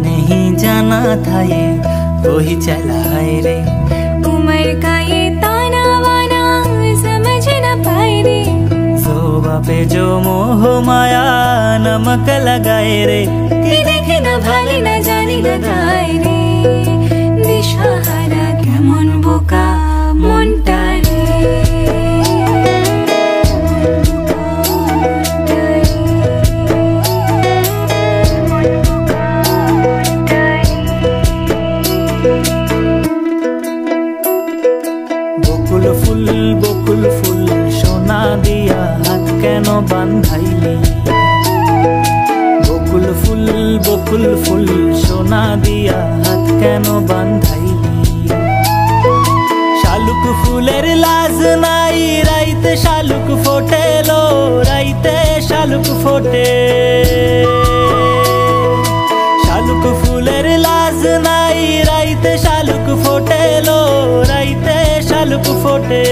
नहीं जाना था ये वही चला है रे। उम्र का ये ताना वाना समझ न पाए रे। जोबा पे जो मोह माया नमक लगाए रे। कि देखे न भाले न जाने लगाए रे। दिशाहारा केमन बोका मनटा रे। बकुल फुल सोना दिया हाथ केनो बांधाइली। बकुल फुल सोना दिया हाथ केनो बांधाइली। शालुक फुलेर लाज नाई राइते शालुक फोटे लो राइते शालुक फोटे। शालुक फुलेर लाज नाई राइते शालुक फोटे लो राइते शालुक फोटे।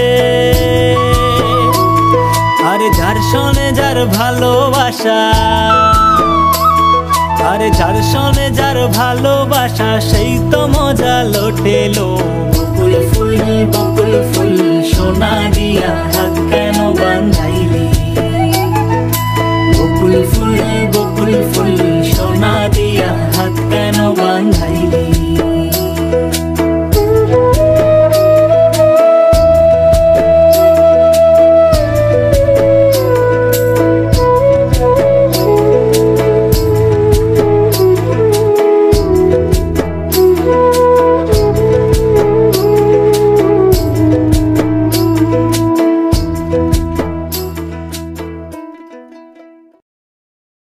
আরে যার শোনে যার ভালোবাসা, আরে যার শোনে যার ভালোবাসা সেই তো মজা লোটেলো। বকুল ফুল সোনা দিয়া হাত কেন বাঁধাইলি। বকুল ফুল